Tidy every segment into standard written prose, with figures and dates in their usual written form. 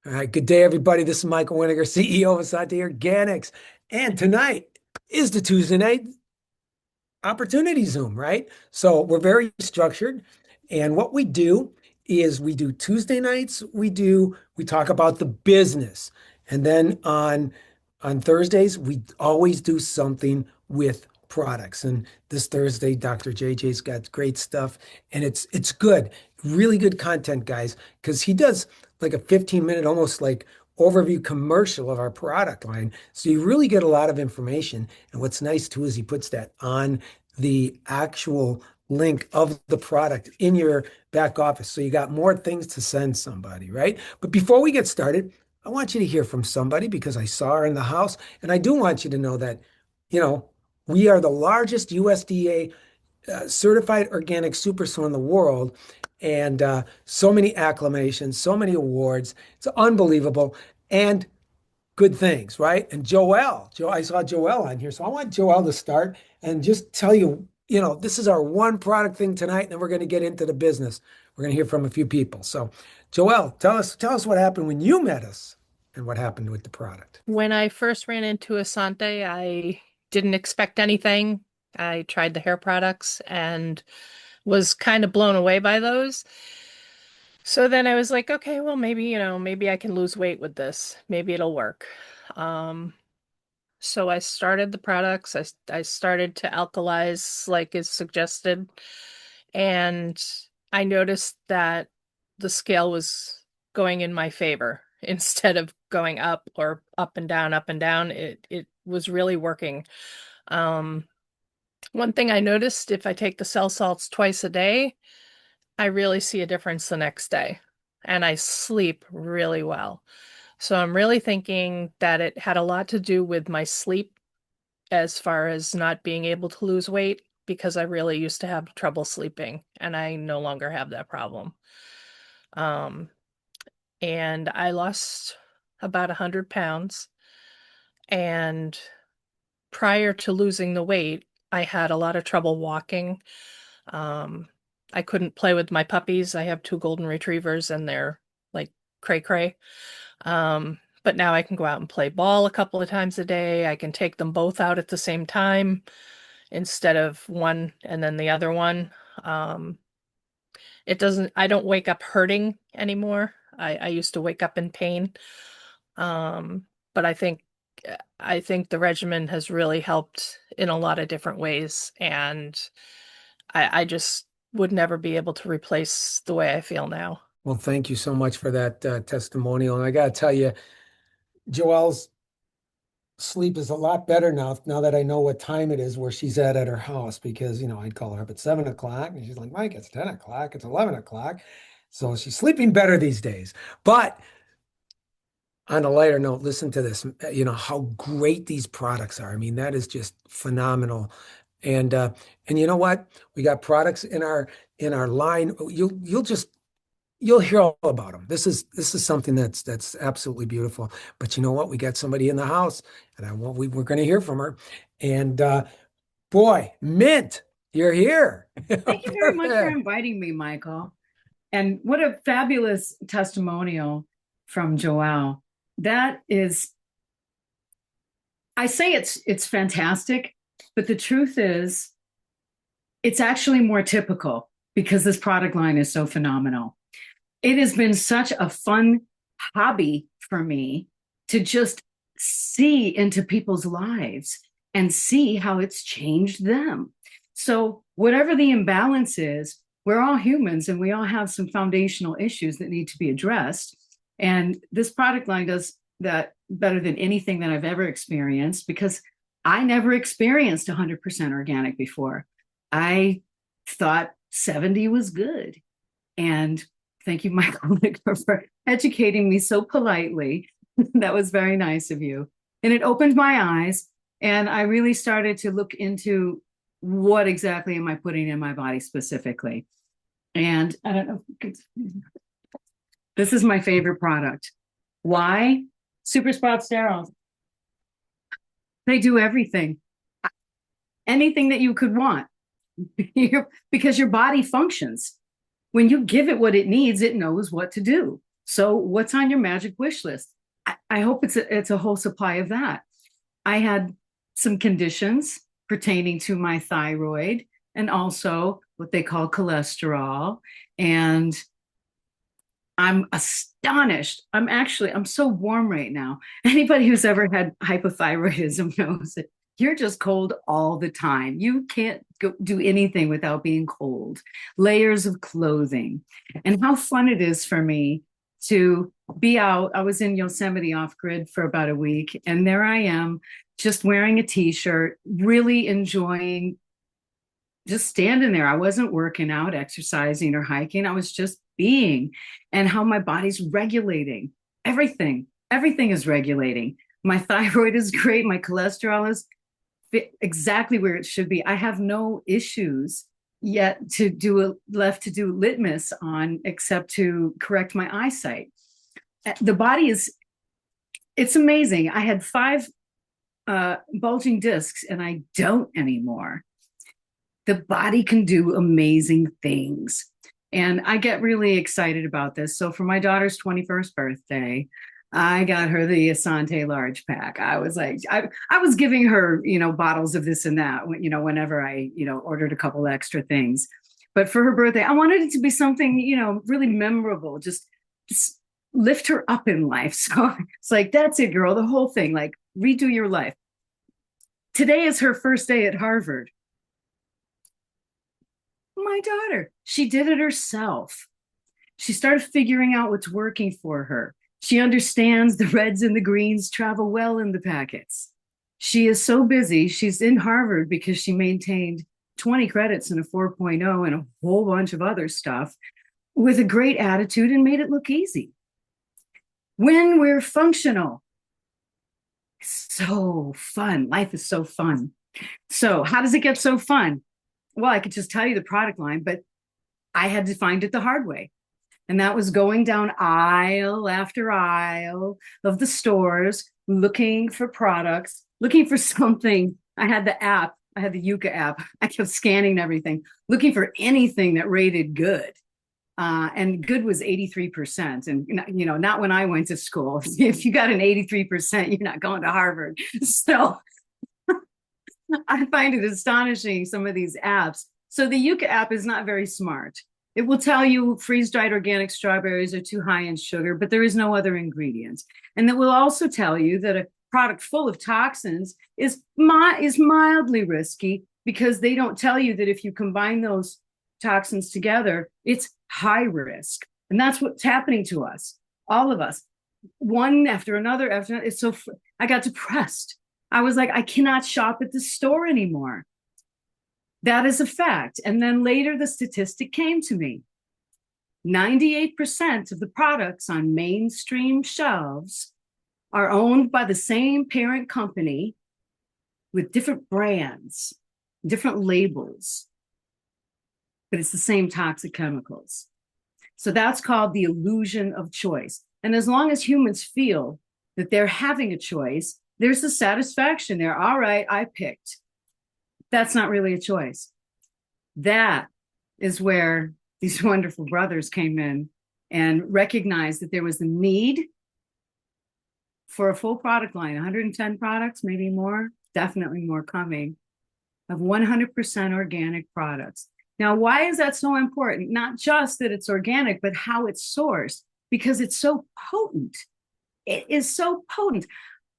All right, good day, everybody. This is Michael Winiger, CEO of Essante Organics. And tonight is the Tuesday night opportunity Zoom, right? So we're very structured. And what we do is we do Tuesday nights, we talk about the business. And then on Thursdays, we always do something with products. And this Thursday, Dr. JJ's got great stuff and it's good. Really good content, guys, because he does like a 15-minute almost like overview commercial of our product line. So you really get a lot of information. And what's nice too is he puts that on the actual link of the product in your back office. So you got more things to send somebody, right? But before we get started, I want you to hear from somebody because I saw her in the house. And I do want you to know that, you know, we are the largest USDA certified organic superstore in the world. And so many acclamations, so many awards. It's unbelievable. And good things, right? And I saw Joelle on here. So I want Joelle to start and just tell you, this is our one product thing tonight, and then we're going to get into the business. We're going to hear from a few people. So Joelle, tell us what happened when you met us and what happened with the product. When I first ran into Asante, I didn't expect anything. I tried the hair products and was kind of blown away by those. So then I was like, okay, well, maybe I can lose weight with this. Maybe it'll work. Um, so I started the products. I started to alkalize like is suggested, and I noticed that the scale was going in my favor instead of going up or up and down, up and down. It was really working. Um, One thing I noticed, if I take the cell salts twice a day, I really see a difference the next day, and I sleep really well. So I'm really thinking that it had a lot to do with my sleep as far as not being able to lose weight because I really used to have trouble sleeping and I no longer have that problem. Um, and I lost about 100 pounds. And prior to losing the weight, I had a lot of trouble walking. Um, I couldn't play with my puppies. I have two golden retrievers and they're like cray cray. But now I can go out and play ball a couple of times a day. I can take them both out at the same time instead of one and then the other one. Um, I don't wake up hurting anymore. I used to wake up in pain. But I think the regimen has really helped in a lot of different ways. And I just would never be able to replace the way I feel now. Well, thank you so much for that testimonial. And I got to tell you, Joelle's sleep is a lot better now that I know what time it is where she's at her house because, I'd call her up at 7 o'clock and she's like, Mike, it's 10 o'clock, it's 11 o'clock. So she's sleeping better these days. But on a lighter note, listen to this, how great these products are. I mean, that is just phenomenal. And you know what? We got products in our line. You'll hear all about them. This is something that's absolutely beautiful. But you know what? We got somebody in the house, and we're going to hear from her. And boy, Mint, you're here. Thank you very much for inviting me, Michael. And what a fabulous testimonial from Joelle. That is, I say it's fantastic, but the truth is, it's actually more typical because this product line is so phenomenal. It has been such a fun hobby for me to just see into people's lives and see how it's changed them. So whatever the imbalance is, we're all humans and we all have some foundational issues that need to be addressed. And this product line does that better than anything that I've ever experienced because I never experienced 100% organic before. I thought 70 was good. And thank you, Michael, for educating me so politely. That was very nice of you. And it opened my eyes. And I really started to look into what exactly am I putting in my body specifically. And I don't know. This is my favorite product. Why? Super Sprout Sterols. They do everything. Anything that you could want. Because your body functions. When you give it what it needs, it knows what to do. So what's on your magic wish list? I hope it's a whole supply of that. I had some conditions pertaining to my thyroid and also what they call cholesterol. And I'm astonished. I'm so warm right now. Anybody who's ever had hypothyroidism knows that you're just cold all the time. You can't do anything without being cold. Layers of clothing. And how fun it is for me to be out. I was in Yosemite off grid for about a week, and there I am just wearing a t-shirt, really enjoying just standing there. I wasn't working out, exercising, or hiking. I was just being, and how my body's regulating everything. Everything is regulating. My thyroid is great. My cholesterol is exactly where it should be. I have no issues yet left to do litmus on, except to correct my eyesight. The body it's amazing. I had 5 bulging discs and I don't anymore. The body can do amazing things. And I get really excited about this. So for my daughter's 21st birthday, I got her the Essante large pack. I was like, I was giving her, bottles of this and that, whenever I, ordered a couple extra things. But for her birthday, I wanted it to be something, really memorable, just lift her up in life. So it's like, that's it, girl, the whole thing, like redo your life. Today is her first day at Harvard. My daughter, she did it herself. She started figuring out what's working for her. She understands the reds and the greens travel well in the packets. She is so busy. She's in Harvard because she maintained 20 credits and a 4.0 and a whole bunch of other stuff with a great attitude and made it look easy. When we're functional, so fun. Life is so fun. So how does it get so fun? Well, I could just tell you the product line, but I had to find it the hard way. And that was going down aisle after aisle of the stores, looking for products, looking for something. I had the app. I had the Yucca app. I kept scanning everything, looking for anything that rated good. And good was 83%. And, not when I went to school. If you got an 83%, you're not going to Harvard. So I find it astonishing, some of these apps. So the Yucca app is not very smart. It will tell you freeze-dried organic strawberries are too high in sugar, but there is no other ingredients. And it will also tell you that a product full of toxins is mildly risky, because they don't tell you that if you combine those toxins together, it's high risk. And that's what's happening to us, all of us, one after another, after another. It's so, I got depressed. I was like, I cannot shop at the store anymore. That is a fact. And then later the statistic came to me. 98% of the products on mainstream shelves are owned by the same parent company with different brands, different labels, but it's the same toxic chemicals. So that's called the illusion of choice. And as long as humans feel that they're having a choice, there's a satisfaction there. All right, I picked. That's not really a choice. That is where these wonderful brothers came in and recognized that there was a need for a full product line, 110 products, maybe more, definitely more coming, of 100% organic products. Now, why is that so important? Not just that it's organic, but how it's sourced, because it's so potent. It is so potent.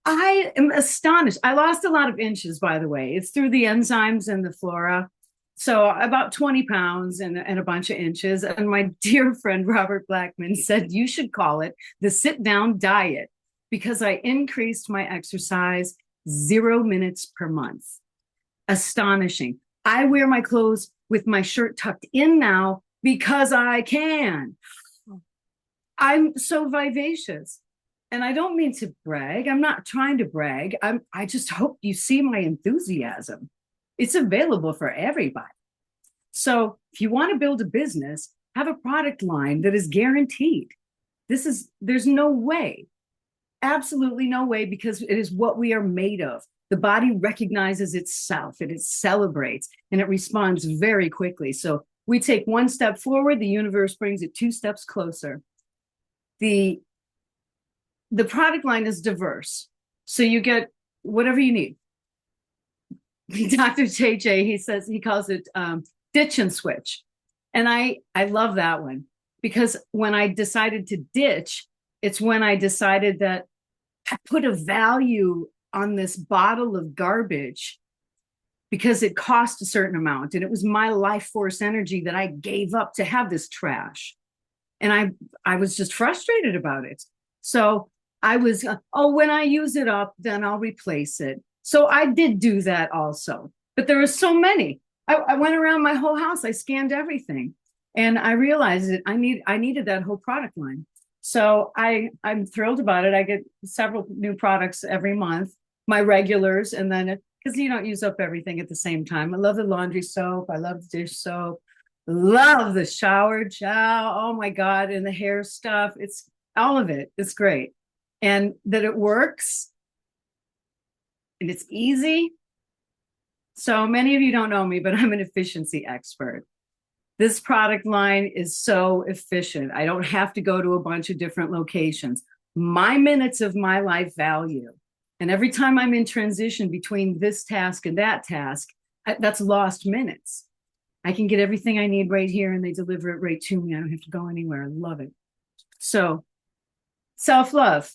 I am astonished. I lost a lot of inches, by the way. It's through the enzymes and the flora. So about 20 pounds and a bunch of inches. And my dear friend, Robert Blackman, said, you should call it the sit-down diet, because I increased my exercise 0 minutes per month. Astonishing. I wear my clothes with my shirt tucked in now because I can. I'm so vivacious. And I don't mean to brag. I'm not trying to brag. I just hope you see my enthusiasm. It's available for everybody. So if you want to build a business, have a product line that is guaranteed. There's no way, absolutely no way, because it is what we are made of. The body recognizes itself and it celebrates and it responds very quickly. So we take one step forward, the universe brings it 2 steps closer. the the product line is diverse. So you get whatever you need. Dr. JJ, he calls it ditch and switch. And I love that one, because when I decided to ditch, it's when I decided that I put a value on this bottle of garbage because it cost a certain amount. And it was my life force energy that I gave up to have this trash. And I was just frustrated about it. So I was, when I use it up, then I'll replace it. So I did do that also. But there were so many. I went around my whole house. I scanned everything. And I realized that I needed that whole product line. So I'm thrilled about it. I get several new products every month, my regulars, and then because you don't use up everything at the same time. I love the laundry soap. I love the dish soap. Love the shower gel. Oh my God. And the hair stuff. It's all of it. It's great. And that it works and it's easy. So many of you don't know me, but I'm an efficiency expert. This product line is so efficient. I don't have to go to a bunch of different locations. My minutes of my life value. And every time I'm in transition between this task and that task, that's lost minutes. I can get everything I need right here and they deliver it right to me. I don't have to go anywhere. I love it. So self-love.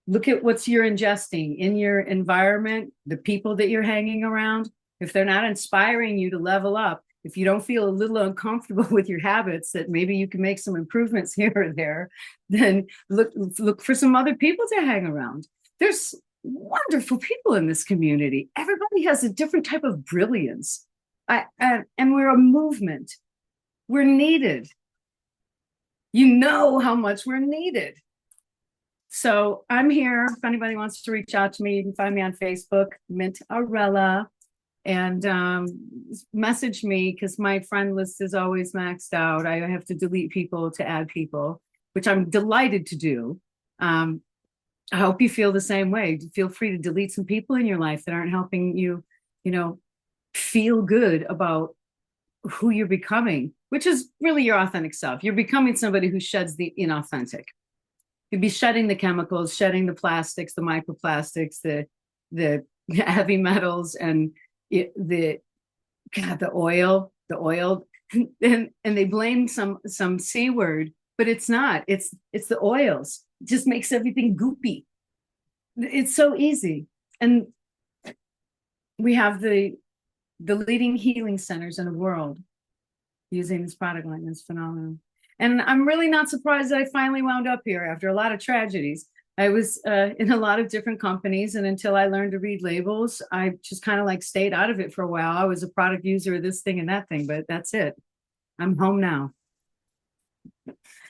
Look at what you're ingesting in your environment, the people that you're hanging around. If they're not inspiring you to level up, if you don't feel a little uncomfortable with your habits, that maybe you can make some improvements here or there, then look for some other people to hang around. There's wonderful people in this community. Everybody has a different type of brilliance. And we're a movement. We're needed. You know how much we're needed. So I'm here. If anybody wants to reach out to me, you can find me on Facebook, Mint Arella, and message me, because my friend list is always maxed out. I have to delete people to add people, which I'm delighted to do. I hope you feel the same way. Feel free to delete some people in your life that aren't helping you, feel good about who you're becoming, which is really your authentic self. You're becoming somebody who sheds the inauthentic. You'd be shedding the chemicals, shedding the plastics, the microplastics, the heavy metals, and the oil, and they blame some C word, but it's not. It's the oils. It just makes everything goopy. It's so easy, and we have the leading healing centers in the world using this product line. It's phenomenal. And I'm really not surprised that I finally wound up here after a lot of tragedies. I was in a lot of different companies, and until I learned to read labels, I just kind of stayed out of it for a while. I was a product user of this thing and that thing, but that's it. I'm home now.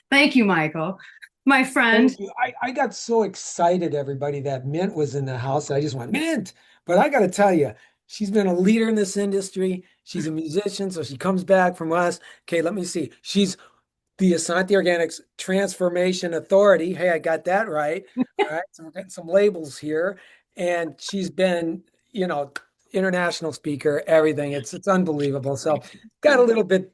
Thank you, Michael, my friend. I got so excited, everybody, that Mint was in the house. I just went, Mint. But I got to tell you, she's been a leader in this industry. She's a musician, so she comes back from us. Okay, let me see. She's the Essante Organics Transformation Authority. Hey, I got that right. All right, so we're getting some labels here. And she's been, international speaker, everything. It's unbelievable. So got a little bit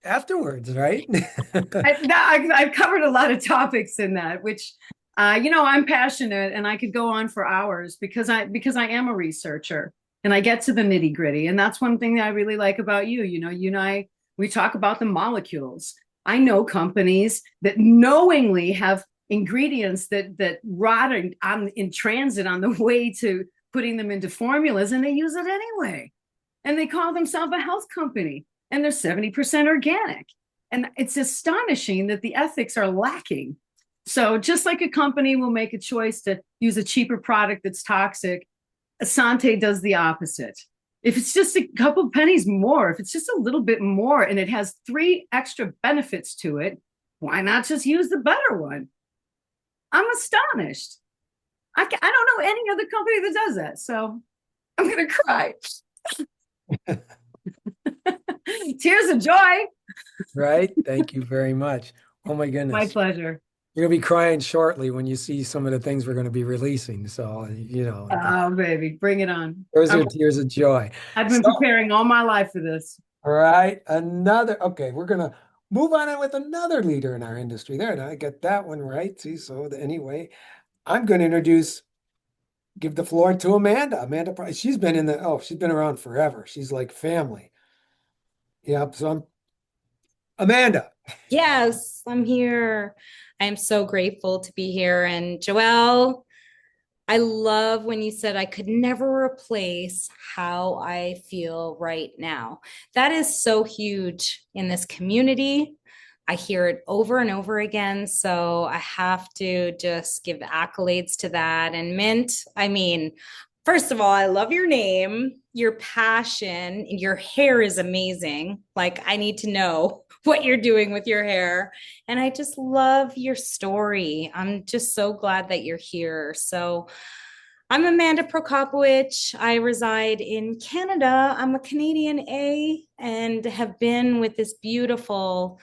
afterwards, right? I've covered a lot of topics in that, which, I'm passionate, and I could go on for hours because I am a researcher and I get to the nitty gritty. And that's one thing that I really like about you. You and I, we talk about the molecules. I know companies that knowingly have ingredients that rot in transit on the way to putting them into formulas, and they use it anyway. And they call themselves a health company, and they're 70% organic. And it's astonishing that the ethics are lacking. So just like a company will make a choice to use a cheaper product that's toxic, Essante does the opposite. If it's just a couple pennies more, if it's just a little bit more, and it has 3 extra benefits to it, why not just use the better one? I'm astonished. I don't know any other company that does that. So I'm going to cry. Tears of joy. Right. Thank you very much. Oh my goodness. My pleasure. You're going to be crying shortly when you see some of the things we're going to be releasing. So, Oh, baby, bring it on. Those are tears of joy. I've been preparing all my life for this. All right. Okay. We're going to move on with another leader in our industry. There, and I get that one right. See, so anyway, I'm going to give the floor to Amanda. Amanda Price. She's been around forever. She's like family. Yep. So I'm Amanda. Yes, I'm here. I'm so grateful to be here. And Joelle, I love when you said I could never replace how I feel right now. That is so huge in this community. I hear it over and over again. So I have to just give accolades to that. And Mint, I mean, first of all, I love your name, your passion, your hair is amazing. Like, I need to know what you're doing with your hair. And I just love your story. I'm just so glad that you're here. So, I'm Amanda Prokopowicz. I reside in Canada. I'm a Canadian A and have been with this beautiful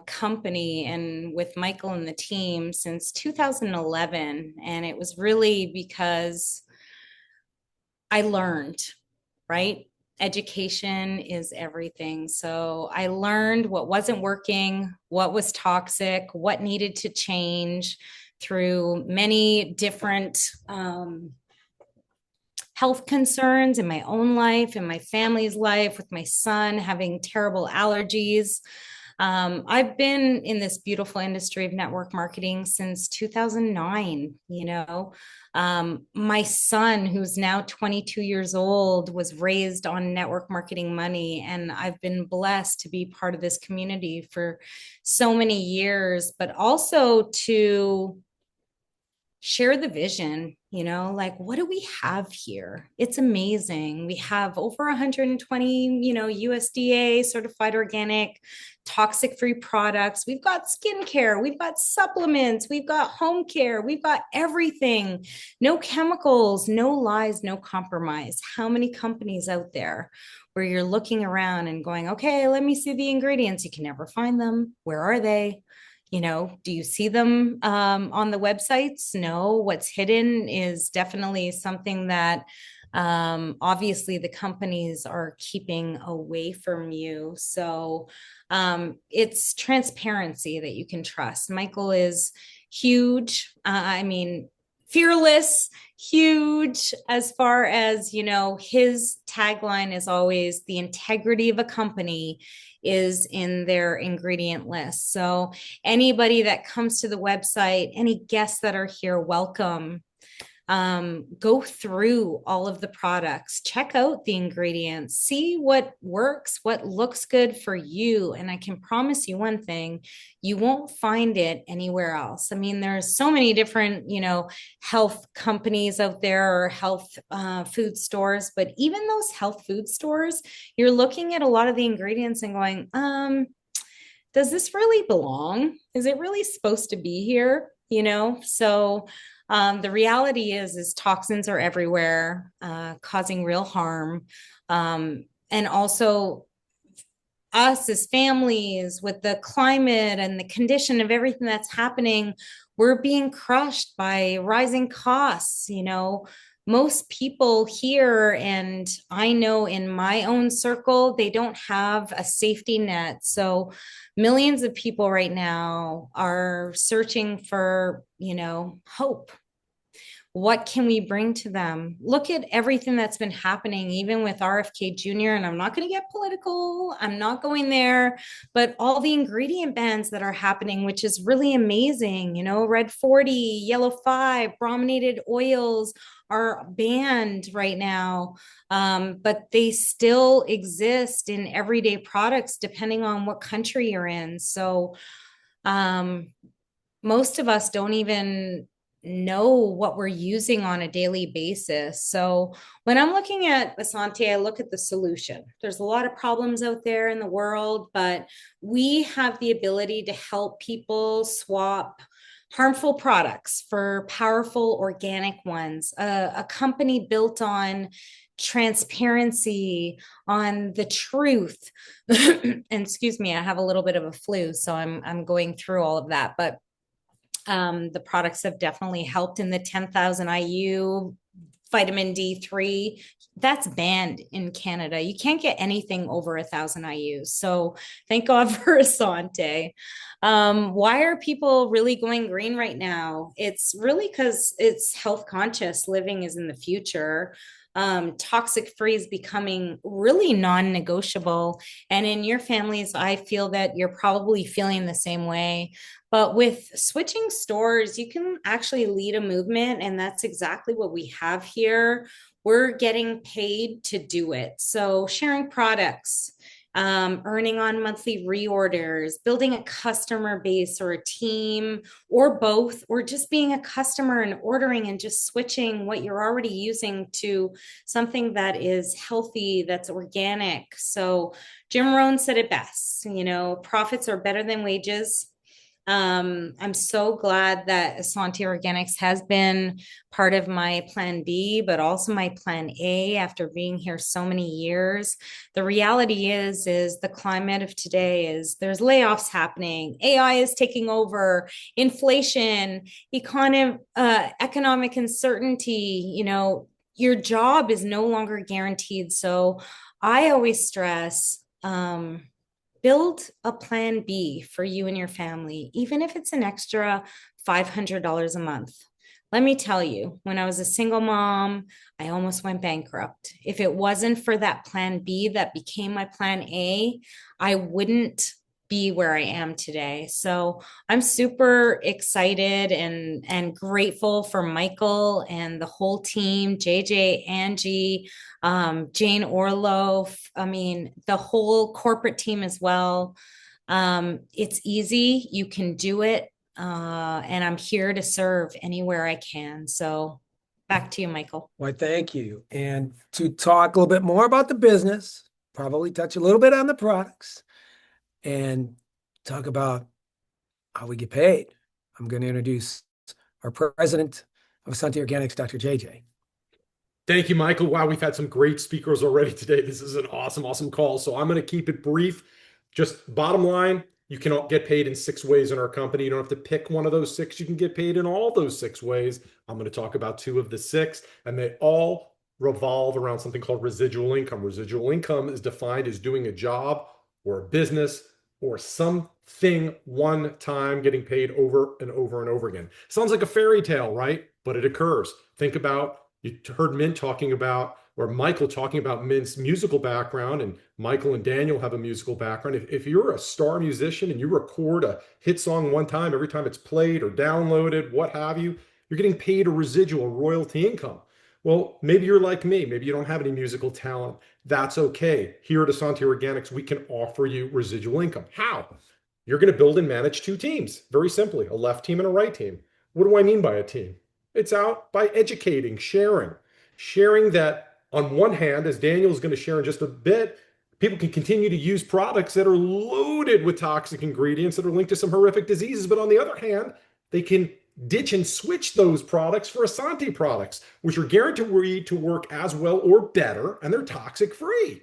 company and with Michael and the team since 2011. And it was really because I learned, right? Education is everything. So I learned what wasn't working, what was toxic, what needed to change through many different health concerns in my own life, in my family's life, with my son having terrible allergies. I've been in this beautiful industry of network marketing since 2009. My son, who's now 22 years old, was raised on network marketing money. And I've been blessed to be part of this community for so many years, but also to share the vision, like, what do we have here? It's amazing. We have over 120, USDA certified organic, toxic free products. We've got skincare, we've got supplements, we've got home care, we've got everything. No chemicals, no lies, no compromise. How many companies out there where you're looking around and going, okay, let me see the ingredients? You can never find them. Where are they? Do you see them on the websites? No. What's hidden is definitely something that obviously the companies are keeping away from you. So it's transparency that you can trust. Michael is huge. I mean, fearless, huge, as far as, his tagline is always the integrity of a company is in their ingredient list. So anybody that comes to the website, any guests that are here, welcome. Go through all of the products, check out the ingredients, see what works, what looks good for you. And I can promise you one thing, you won't find it anywhere else. I mean, there's so many different, health companies out there or health food stores, but even those health food stores, you're looking at a lot of the ingredients and going, does this really belong? Is it really supposed to be here? So the reality is toxins are everywhere, causing real harm. And also us as families with the climate and the condition of everything that's happening, we're being crushed by rising costs. Most people here, and I know in my own circle, they don't have a safety net. So millions of people right now are searching for, hope. What can we bring to them? Look at everything that's been happening, even with RFK Jr. And I'm not going to get political. I'm not going there, but all the ingredient bans that are happening, which is really amazing. Red 40, yellow 5, brominated oils are banned right now, but they still exist in everyday products depending on what country you're in. So most of us don't even know what we're using on a daily basis. So when I'm looking at Essante, I look at the solution. There's a lot of problems out there in the world, but we have the ability to help people swap harmful products for powerful organic ones. A company built on transparency, on the truth. And excuse me, I have a little bit of a flu, so I'm going through all of that, but the products have definitely helped in the 10,000 IU vitamin D3. That's banned in Canada. You can't get anything over 1,000 IUs. So thank God for Essante. Why are people really going green right now? It's really because it's health conscious. Living is in the future. Toxic free is becoming really non-negotiable. And in your families, I feel that you're probably feeling the same way. But with switching stores, you can actually lead a movement. And that's exactly what we have here. We're getting paid to do it. So sharing products, earning on monthly reorders, building a customer base or a team or both, or just being a customer and ordering and just switching what you're already using to something that is healthy, that's organic. So Jim Rohn said it best, profits are better than wages. I'm so glad that Essante Organics has been part of my plan B, but also my plan A after being here so many years. The reality is the climate of today is there's layoffs happening. AI is taking over, inflation, economic uncertainty, your job is no longer guaranteed. So I always stress, build a plan B for you and your family, even if it's an extra $500 a month. Let me tell you, when I was a single mom, I almost went bankrupt. If it wasn't for that plan B that became my plan A, I wouldn't be where I am today. So I'm super excited and grateful for Michael and the whole team, JJ, Angie, Jane Orloff. I mean, the whole corporate team as well. It's easy. You can do it. And I'm here to serve anywhere I can. So back to you, Michael. Why, thank you. And to talk a little bit more about the business, probably touch a little bit on the products, and talk about how we get paid, I'm going to introduce our president of Essante Organics, Dr. JJ. Thank you, Michael. Wow, we've had some great speakers already today. This is an awesome call. So I'm going to keep it brief. Just bottom line, you can get paid in 6 ways in our company. You don't have to pick one of those 6. You can get paid in all those 6 ways. I'm going to talk about 2 of the 6, and they all revolve around something called residual income. Residual income is defined as doing a job or a business or something one time, getting paid over and over and over again. Sounds like a fairy tale, right? But it occurs. Think about, you heard Mint talking about, or Michael talking about Mint's musical background, and Michael and Daniel have a musical background. If you're a star musician and you record a hit song one time, every time it's played or downloaded, what have you, you're getting paid a residual royalty income. Well, maybe you're like me. Maybe you don't have any musical talent. That's okay. Here at Essante Organics, we can offer you residual income. How? You're going to build and manage 2 teams. Very simply, a left team and a right team. What do I mean by a team? It's out by educating, sharing that on one hand, as Daniel is going to share in just a bit, people can continue to use products that are loaded with toxic ingredients that are linked to some horrific diseases. But on the other hand, they can ditch and switch those products for Essante products, which are guaranteed to work as well or better, and they're toxic free.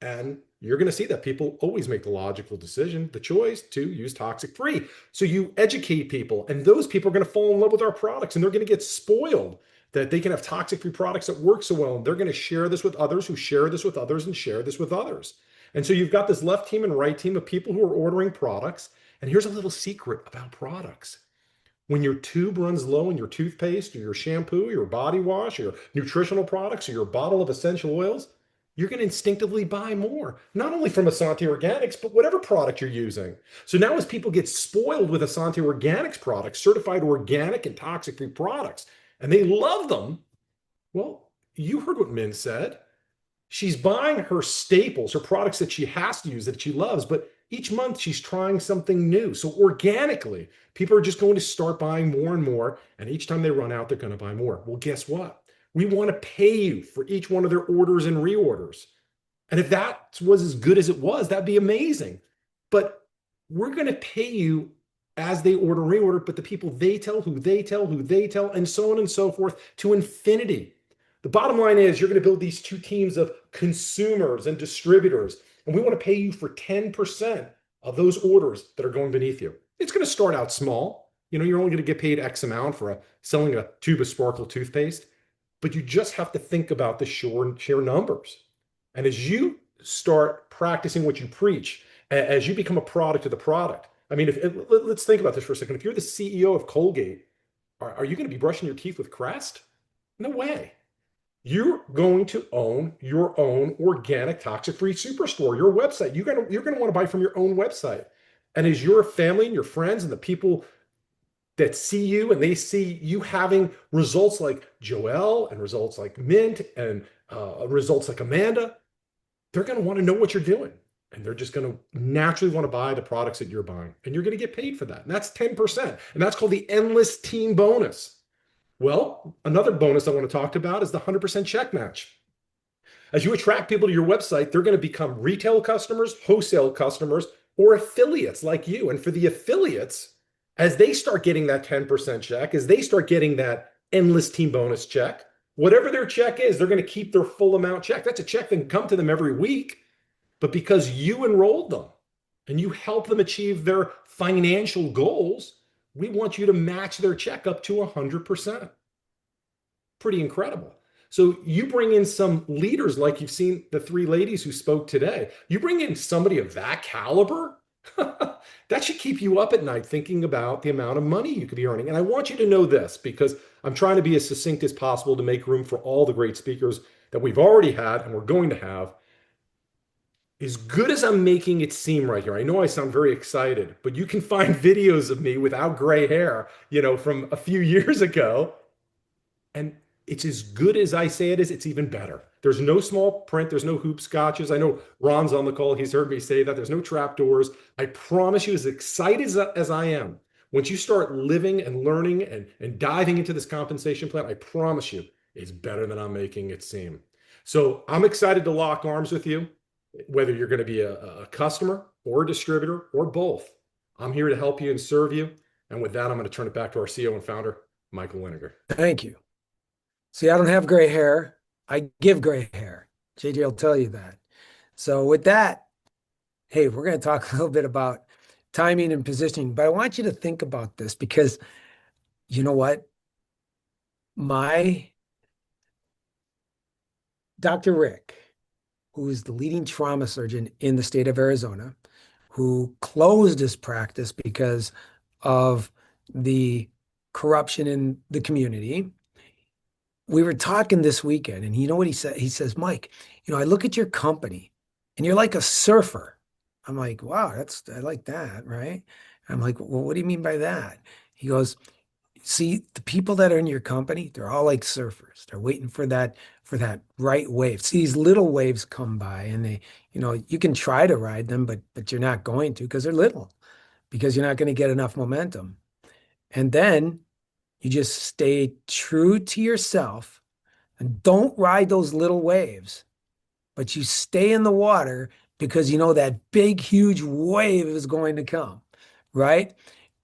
And you're going to see that people always make the logical decision, the choice to use toxic free. So you educate people, and those people are going to fall in love with our products, and they're going to get spoiled that they can have toxic free products that work so well. And they're going to share this with others who share this with others and share this with others. And so you've got this left team and right team of people who are ordering products. And here's a little secret about products. When your tube runs low in your toothpaste or your shampoo, your body wash, your nutritional products, or your bottle of essential oils, you're going to instinctively buy more, not only from Essante Organics, but whatever product you're using. So now as people get spoiled with Essante Organics products, certified organic and toxic-free products, and they love them, well, you heard what Min said. She's buying her staples, her products that she has to use, that she loves, but each month she's trying something new. So organically, people are just going to start buying more and more. And each time they run out, they're going to buy more. Well, guess what? We want to pay you for each one of their orders and reorders. And if that was as good as it was, that'd be amazing. But we're going to pay you as they order and reorder, but the people they tell, who they tell, who they tell, and so on and so forth to infinity. The bottom line is you're going to build these 2 teams of consumers and distributors, and we want to pay you for 10% of those orders that are going beneath you. It's going to start out small. You're only going to get paid X amount for selling a tube of Sparkle toothpaste. but you just have to think about the sheer numbers. And as you start practicing what you preach, as you become a product of the product, I mean, let's think about this for a second. If you're the CEO of Colgate, are you going to be brushing your teeth with Crest? No way. You're going to own your own organic toxic-free superstore, your website. You're gonna want to buy from your own website. And as your family and your friends and the people that see you and they see you having results like Joelle and results like Mint and results like Amanda, they're going to want to know what you're doing. And they're just going to naturally want to buy the products that you're buying. And you're going to get paid for that. And that's 10%. And that's called the endless team bonus. Well, another bonus I want to talk about is the 100% check match. As you attract people to your website, they're going to become retail customers, wholesale customers, or affiliates like you. And for the affiliates, as they start getting that 10% check, as they start getting that endless team bonus check, whatever their check is, they're going to keep their full amount check. That's a check that can come to them every week. But because you enrolled them and you help them achieve their financial goals, we want you to match their check up to 100%. Pretty incredible. So you bring in some leaders like you've seen the three ladies who spoke today. You bring in somebody of that caliber, that should keep you up at night thinking about the amount of money you could be earning. And I want you to know this because I'm trying to be as succinct as possible to make room for all the great speakers that we've already had and we're going to have. As good as I'm making it seem right here, I know I sound very excited, but you can find videos of me without gray hair, from a few years ago. And it's as good as I say it is, it's even better. There's no small print, there's no hoop scotches. I know Ron's on the call, he's heard me say that. There's no trap doors. I promise you, as excited as I am, once you start living and learning and diving into this compensation plan, I promise you, it's better than I'm making it seem. So I'm excited to lock arms with you, whether you're going to be a customer or a distributor or both. I'm here to help you and serve you. And with that, I'm going to turn it back to our CEO and founder, Michael Winiger. Thank you. See, I don't have gray hair. I give gray hair. JJ will tell you that. So with that, hey, we're going to talk a little bit about timing and positioning, but I want you to think about this because you know what? My Dr. Rick, who is the leading trauma surgeon in the state of Arizona, who closed his practice because of the corruption in the community. We were talking this weekend, and you know what he said? He says, Mike, I look at your company and you're like a surfer. I'm like, wow, I like that, right? I'm like, well, what do you mean by that? He goes, see, the people that are in your company, they're all like surfers. They're waiting for that right wave. See, these little waves come by and they, you can try to ride them, but you're not going to because they're little, because you're not going to get enough momentum. And then you just stay true to yourself and don't ride those little waves, but you stay in the water because you know that big, huge wave is going to come, right?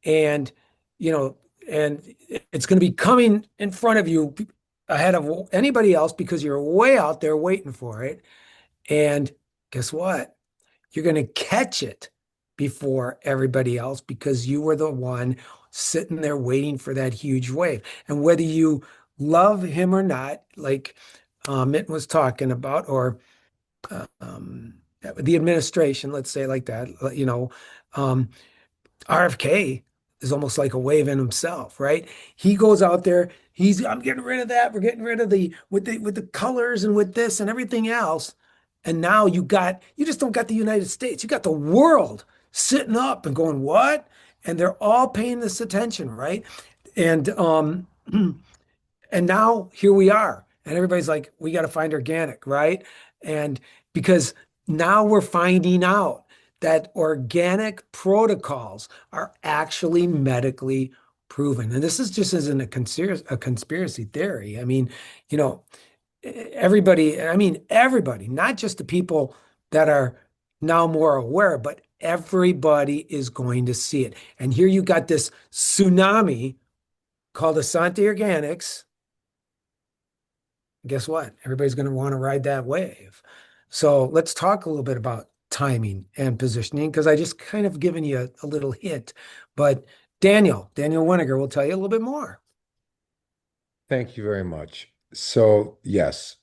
And, and it's going to be coming in front of you ahead of anybody else because you're way out there waiting for it. And guess what? You're going to catch it before everybody else because you were the one sitting there waiting for that huge wave. And whether you love him or not, like Mitt was talking about, or the administration, let's say like that, RFK is almost like a wave in himself, right? He goes out there, I'm getting rid of that. We're getting rid of with the colors and with this and everything else. And now you just don't got the United States. You got the world sitting up and going, what? And they're all paying this attention, right? And and now here we are. And everybody's like, we got to find organic, right? And because now we're finding out that organic protocols are actually medically proven. And this is just isn't a conspiracy theory. I mean, everybody, not just the people that are now more aware, but everybody is going to see it. And here you got this tsunami called Essante Organics. Guess what? Everybody's going to want to ride that wave. So let's talk a little bit about timing and positioning, because I just kind of given you a little hint. But Daniel Winiger will tell you a little bit more. Thank you very much. So, yes,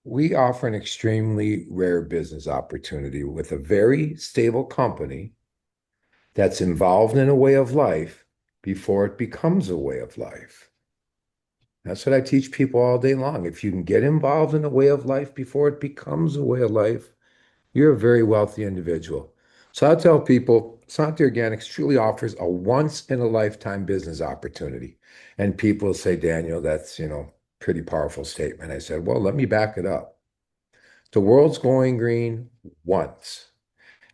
we offer an extremely rare business opportunity with a very stable company that's involved in a way of life before it becomes a way of life. That's what I teach people all day long. If you can get involved in a way of life before it becomes a way of life, you're a very wealthy individual. So I tell people, Essante Organics truly offers a once in a lifetime business opportunity. And people say, Daniel, that's, pretty powerful statement. I said, well, let me back it up. The world's going green once.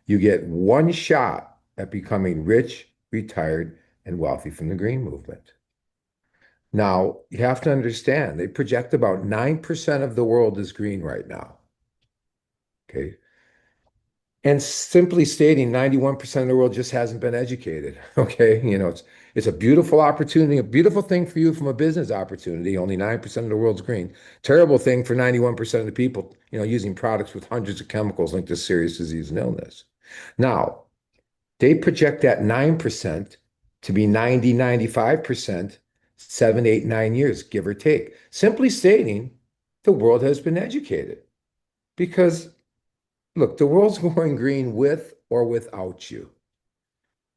You get one shot at becoming rich, retired, and wealthy from the green movement. Now, you have to understand, they project about 9% of the world is green right now. Okay. And simply stating 91% of the world just hasn't been educated. Okay. It's a beautiful opportunity, a beautiful thing for you from a business opportunity. Only 9% of the world's green. Terrible thing for 91% of the people, using products with hundreds of chemicals linked to serious disease and illness. Now, they project that 9% to be 90, 95%, 7, 8, 9 years, give or take. Simply stating the world has been educated. Because look, the world's going green with or without you.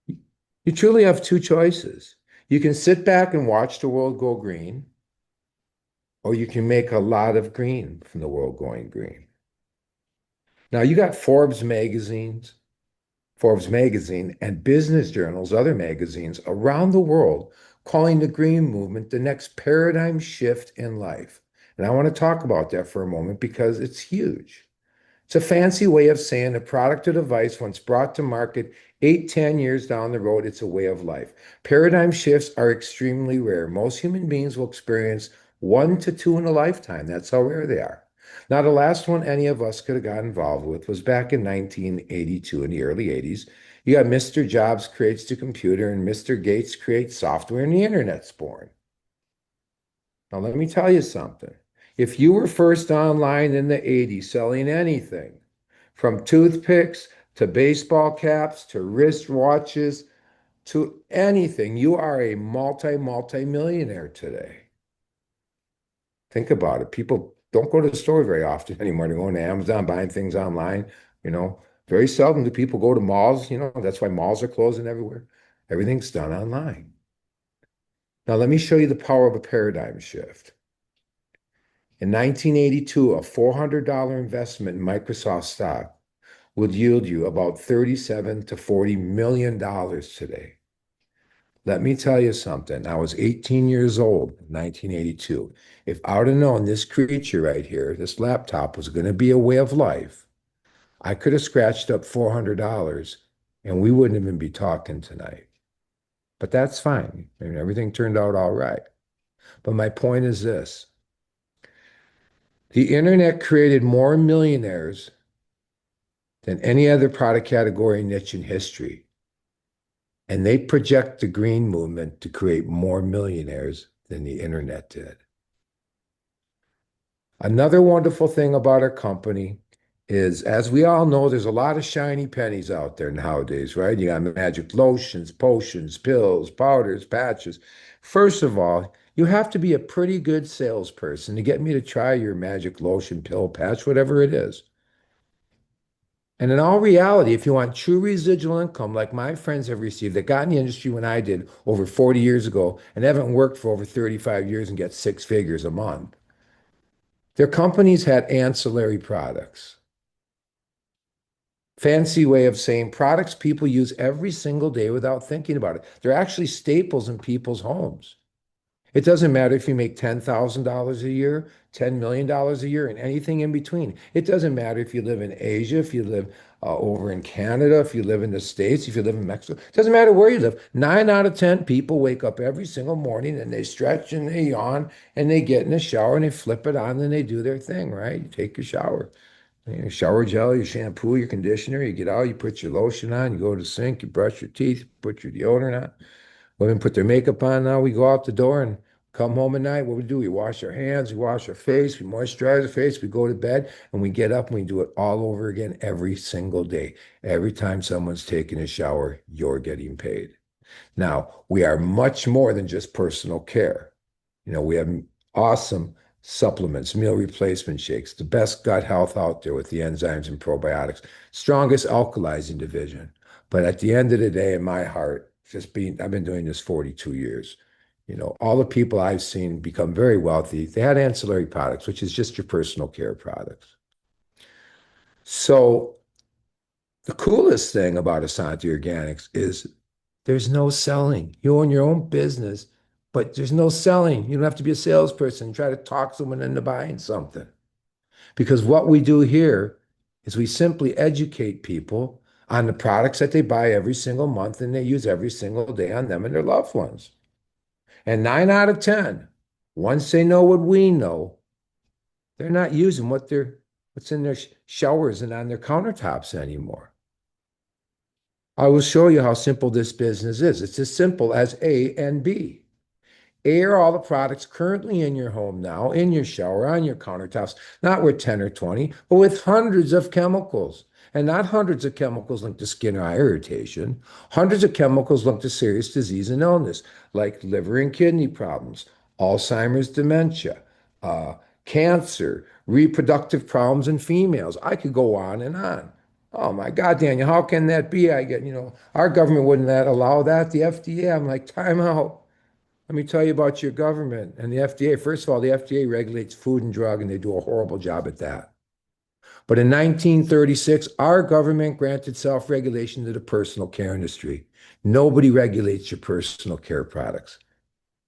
You truly have two choices. You can sit back and watch the world go green, or you can make a lot of green from the world going green. Now, you got Forbes magazine, and business journals, other magazines around the world calling the green movement the next paradigm shift in life. And I want to talk about that for a moment because it's huge. It's a fancy way of saying a product or device, once brought to market 8, 10 years down the road, it's a way of life. Paradigm shifts are extremely rare. Most human beings will experience 1 to 2 in a lifetime. That's how rare they are. Now, the last one any of us could have got involved with was back in 1982, in the early 80s. You got Mr. Jobs creates the computer and Mr. Gates creates software and the internet's born. Now, let me tell you something. If you were first online in the 80s selling anything, from toothpicks to baseball caps to wristwatches to anything, you are a multi-millionaire today. Think about it. People don't go to the store very often anymore. They're going to Amazon, buying things online. Very seldom do people go to malls. That's why malls are closing everywhere. Everything's done online. Now, let me show you the power of a paradigm shift. In 1982, a $400 investment in Microsoft stock would yield you about $37 to $40 million today. Let me tell you something. I was 18 years old in 1982. If I would have known this creature right here, this laptop, was going to be a way of life, I could have scratched up $400 and we wouldn't even be talking tonight. But that's fine. I mean, everything turned out all right. But my point is this. The internet created more millionaires than any other product category niche in history. And they project the green movement to create more millionaires than the internet did. Another wonderful thing about our company is, as we all know, there's a lot of shiny pennies out there nowadays, right? You got magic lotions, potions, pills, powders, patches. First of all, you have to be a pretty good salesperson to get me to try your magic lotion, pill, patch, whatever it is. And in all reality, if you want true residual income like my friends have received that got in the industry when I did over 40 years ago and haven't worked for over 35 years and get 6 figures a month, their companies had ancillary products. Fancy way of saying products people use every single day without thinking about it. They're actually staples in people's homes. It doesn't matter if you make $10,000 a year, $10 million a year, and anything in between. It doesn't matter if you live in Asia, if you live over in Canada, if you live in the States, if you live in Mexico. It doesn't matter where you live. 9 out of 10 people wake up every single morning and they stretch and they yawn and they get in the shower and they flip it on and they do their thing, right? You take your shower. Your shower gel, your shampoo, your conditioner, you get out, you put your lotion on, you go to the sink, you brush your teeth, put your deodorant on. Women put their makeup on now. We go out the door and come home at night. What we do, we wash our hands, we wash our face, we moisturize our face, we go to bed, and we get up and we do it all over again every single day. Every time someone's taking a shower, you're getting paid. Now, we are much more than just personal care. We have awesome supplements, meal replacement shakes, the best gut health out there with the enzymes and probiotics, strongest alkalizing division. But at the end of the day, in my heart, I've been doing this 42 years. All the people I've seen become very wealthy, they had ancillary products, which is just your personal care products. So the coolest thing about Essante Organics is there's no selling. You own your own business, but there's no selling. You don't have to be a salesperson and try to talk someone into buying something. Because what we do here is we simply educate people on the products that they buy every single month and they use every single day on them and their loved ones. And 9 out of 10, once they know what we know, they're not using what's in their showers and on their countertops anymore. I will show you how simple this business is. It's as simple as A and B. A are all the products currently in your home now, in your shower, on your countertops, not with 10 or 20, but with hundreds of chemicals. And not hundreds of chemicals linked to skin or eye irritation, hundreds of chemicals linked to serious disease and illness, like liver and kidney problems, Alzheimer's, dementia, cancer, reproductive problems in females. I could go on and on. Oh my God, Daniel, how can that be? Our government wouldn't allow that. The FDA, I'm like, time out. Let me tell you about your government and the FDA. First of all, the FDA regulates food and drug, and they do a horrible job at that. But in 1936, our government granted self-regulation to the personal care industry. Nobody regulates your personal care products.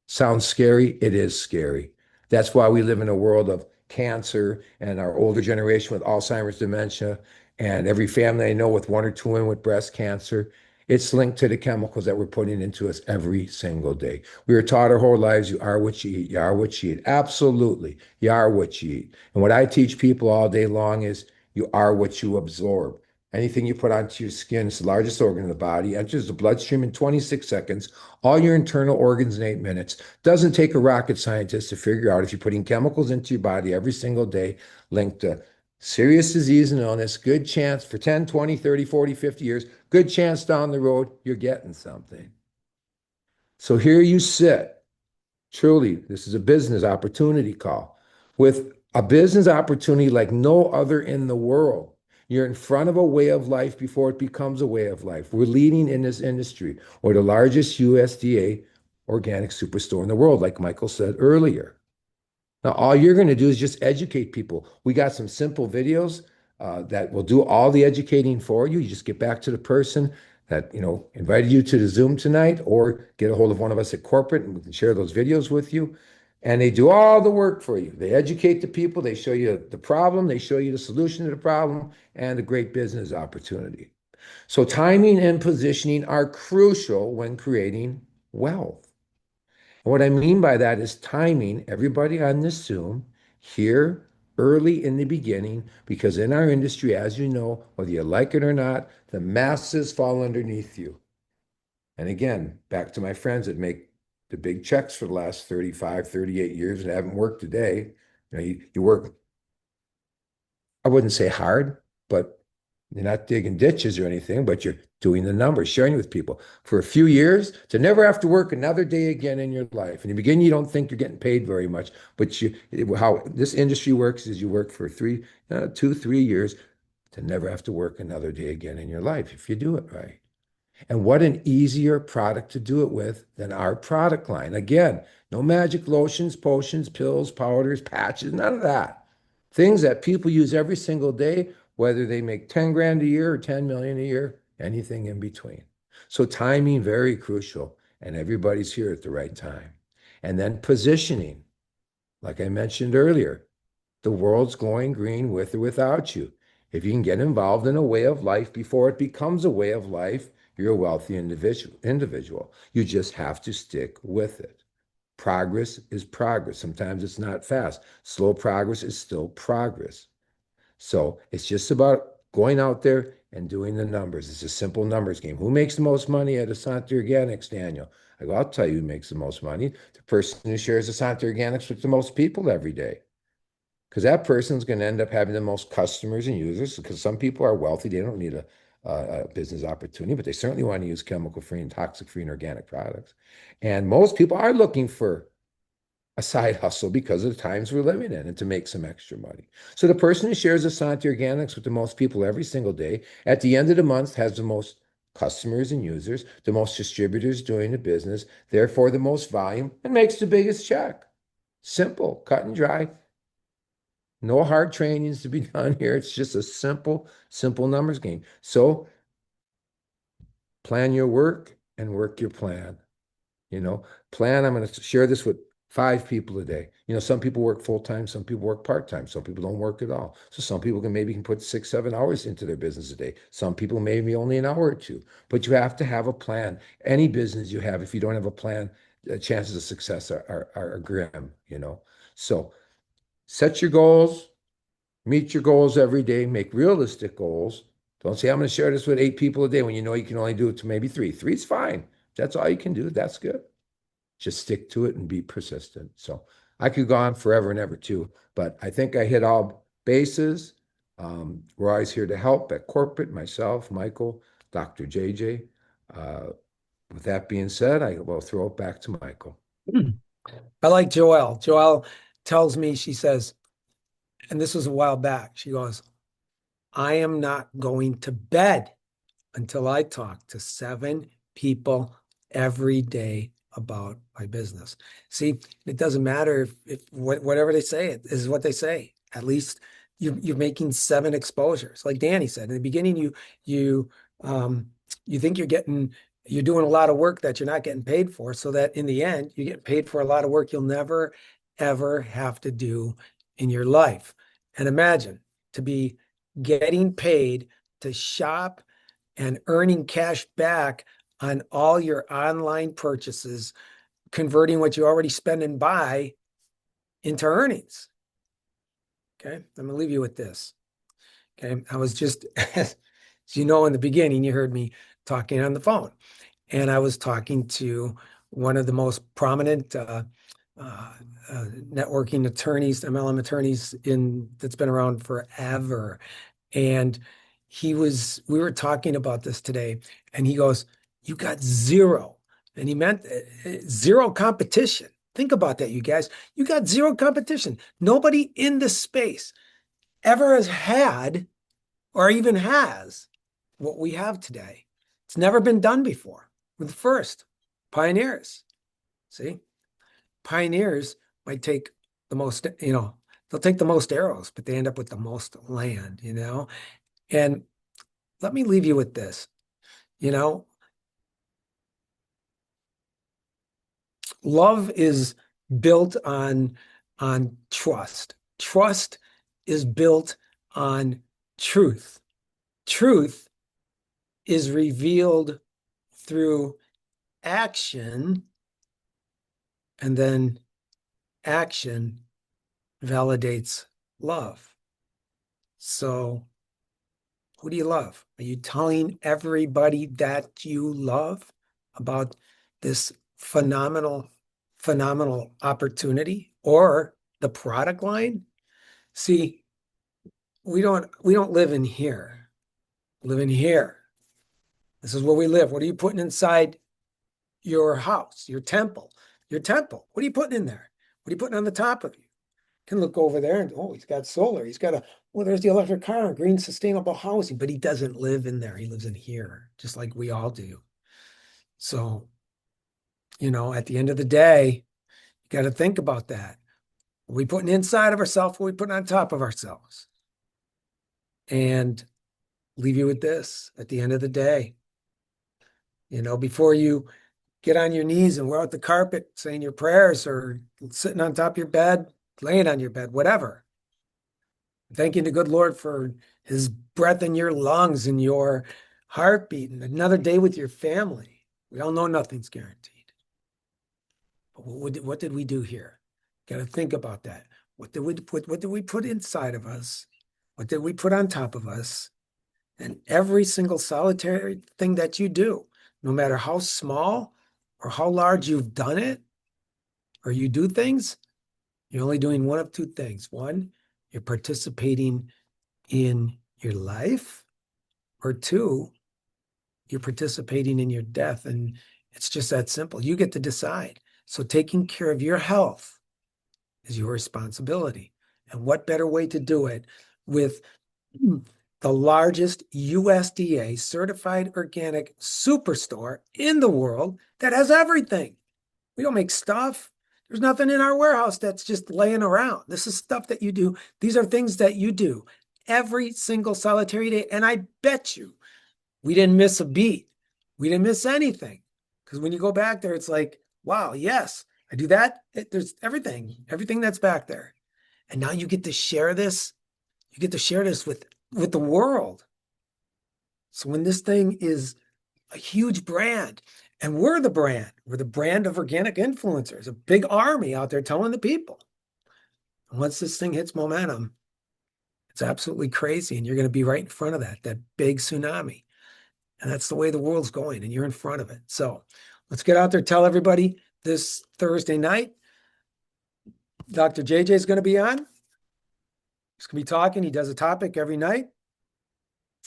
Sounds scary? It is scary. That's why we live in a world of cancer and our older generation with Alzheimer's, dementia, and every family I know with one or two in with breast cancer. It's linked to the chemicals that we're putting into us every single day. We were taught our whole lives, you are what you eat, you are what you eat. Absolutely, you are what you eat. And what I teach people all day long is you are what you absorb. Anything you put onto your skin, it's the largest organ in the body, enters the bloodstream in 26 seconds, all your internal organs in 8 minutes. Doesn't take a rocket scientist to figure out if you're putting chemicals into your body every single day linked to serious disease and illness, good chance for 10, 20, 30, 40, 50 years, good chance down the road, you're getting something. So here you sit. Truly, this is a business opportunity call with a business opportunity like no other in the world. You're in front of a way of life before it becomes a way of life. We're leading in this industry. We're the largest USDA organic superstore in the world, like Michael said earlier. Now, all you're going to do is just educate people. We got some simple videos that will do all the educating for you. You just get back to the person that invited you to the Zoom tonight, or get a hold of one of us at corporate and we can share those videos with you. And they do all the work for you. They educate the people. They show you the problem. They show you the solution to the problem and the great business opportunity. So timing and positioning are crucial when creating wealth. And what I mean by that is timing everybody on this Zoom here early in the beginning, because in our industry, as you know, whether you like it or not, the masses fall underneath you. And again, back to my friends that make the big checks for the last 35, 38 years and haven't worked a day. You work, I wouldn't say hard, but you're not digging ditches or anything, but you're doing the numbers, sharing with people for a few years to never have to work another day again in your life. In the beginning, you don't think you're getting paid very much, but how this industry works is you work for 2, 3 years to never have to work another day again in your life if you do it right. And what an easier product to do it with than our product line. Again, no magic lotions, potions, pills, powders, patches, none of that. Things that people use every single day, whether they make 10 grand a year or 10 million a year, anything in between. So timing, very crucial, and everybody's here at the right time. And then positioning, like I mentioned earlier, the world's going green with or without you. If you can get involved in a way of life before it becomes a way of life, you're a wealthy individual. You just have to stick with it. Progress is progress. Sometimes it's not fast. Slow progress is still progress. So it's just about going out there and doing the numbers. It's a simple numbers game. Who makes the most money at Essante Organics, Daniel? I go, I'll tell you who makes the most money. The person who shares Essante Organics with the most people every day. Because that person's going to end up having the most customers and users, because some people are wealthy. They don't need a business opportunity, but they certainly want to use chemical-free and toxic-free and organic products. And most people are looking for a side hustle because of the times we're living in and to make some extra money. So the person who shares Essante Organics with the most people every single day at the end of the month has the most customers and users, the most distributors doing the business, therefore the most volume, and makes the biggest check. Simple, cut and dry. No hard trainings to be done here. It's just a simple, simple numbers game. So plan your work and work your plan. Plan, I'm going to share this with 5 people a day. Some people work full time, some people work part time, some people don't work at all. So some people can put 6, 7 hours into their business a day. Some people maybe only an hour or two, but you have to have a plan. Any business you have, if you don't have a plan, the chances of success are grim. So set your goals, meet your goals every day, make realistic goals. Don't say, I'm going to share this with 8 people a day when you know you can only do it to maybe 3. 3 is fine. That's all you can do. That's good. Just stick to it and be persistent. So I could go on forever and ever too, but I think I hit all bases. We're always here to help at corporate, myself, Michael, Dr. JJ. With that being said, I will throw it back to Michael. I like Joelle. Joelle tells me, she says, and this was a while back, she goes, I am not going to bed until I talk to 7 people every day about my business. See, it doesn't matter if whatever they say, it is what they say. At least you're making 7 exposures. Like Danny said in the beginning, you think you're doing a lot of work that you're not getting paid for, so that in the end you get paid for a lot of work you'll never ever have to do in your life. And imagine to be getting paid to shop and earning cash back on all your online purchases, converting what you already spend and buy into earnings. Okay, I'm going to leave you with this. Okay, I was just, as you know, in the beginning, you heard me talking on the phone, and I was talking to one of the most prominent networking attorneys, MLM attorneys that's been around forever. And we were talking about this today, and he goes, you got zero. And he meant zero competition. Think about that, you guys. You got zero competition. Nobody in the space ever has had or even has what we have today. It's never been done before. We're the first pioneers. See, pioneers might take the most, they'll take the most arrows, but they end up with the most land, And let me leave you with this. Love is built on trust. Trust is built on truth. Truth is revealed through action, and then action validates love. So who do you love? Are you telling everybody that you love about this phenomenal opportunity or the product line? See, we don't live in here. We live in here. This is where we live. What are you putting inside your house, your temple? Your temple. What are you putting in there? What are you putting on the top of you? Can look over there and, oh, he's got solar. There's the electric car, green sustainable housing, but he doesn't live in there. He lives in here, just like we all do. So, at the end of the day, you got to think about that. What are we putting inside of ourselves? What are we putting on top of ourselves? And leave you with this at the end of the day. Before you get on your knees and wear out the carpet saying your prayers or sitting on top of your bed, laying on your bed, whatever. Thanking the good Lord for his breath in your lungs and your heartbeat and another day with your family. We all know nothing's guaranteed. But what did we do here? Got to think about that. What did we put inside of us? What did we put on top of us? And every single solitary thing that you do, no matter how small or how large you've done it, or you do things, you're only doing one of 2 things. One, you're participating in your life, or 2, you're participating in your death. And it's just that simple. You get to decide. So taking care of your health is your responsibility. And what better way to do it with the largest USDA certified organic superstore in the world that has everything. We don't make stuff. There's nothing in our warehouse that's just laying around. This is stuff that you do. These are things that you do every single solitary day. And I bet you we didn't miss a beat. We didn't miss anything. Because when you go back there, it's like, wow, yes, I do that. There's everything that's back there. And now you get to share this. You get to share this with the world. So when this thing is a huge brand, and we're the brand of organic influencers, a big army out there telling the people. And once this thing hits momentum, it's absolutely crazy. And you're going to be right in front of that big tsunami. And that's the way the world's going, and you're in front of it. So let's get out there, tell everybody this Thursday night. Dr. JJ is going to be on. He's going to be talking. He does a topic every night,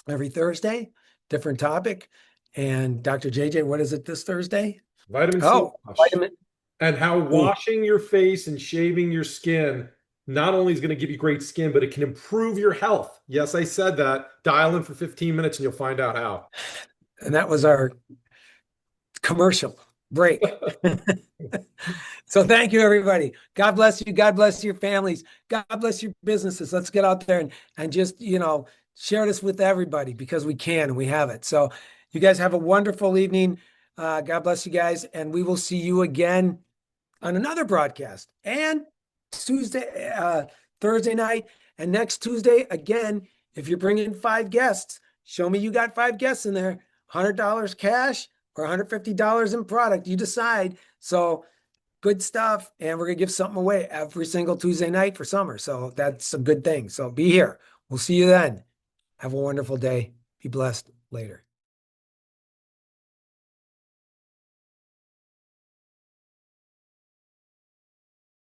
every Thursday, different topic. And Dr. JJ, what is it this Thursday? Vitamin C. Oh, vitamin. And how washing your face and shaving your skin not only is going to give you great skin, but it can improve your health. Yes, I said that. Dial in for 15 minutes and you'll find out how. And that was our commercial break. So thank you, everybody. God bless you. God bless your families. God bless your businesses. Let's get out there and just, share this with everybody because we can and we have it. So you guys have a wonderful evening. God bless you guys. And we will see you again on another broadcast and Thursday night. And next Tuesday, again, if you're bringing 5 guests, show me you got 5 guests in there, $100 cash or $150 in product. You decide. So good stuff. And we're going to give something away every single Tuesday night for summer. So that's a good thing. So be here. We'll see you then. Have a wonderful day. Be blessed. Later.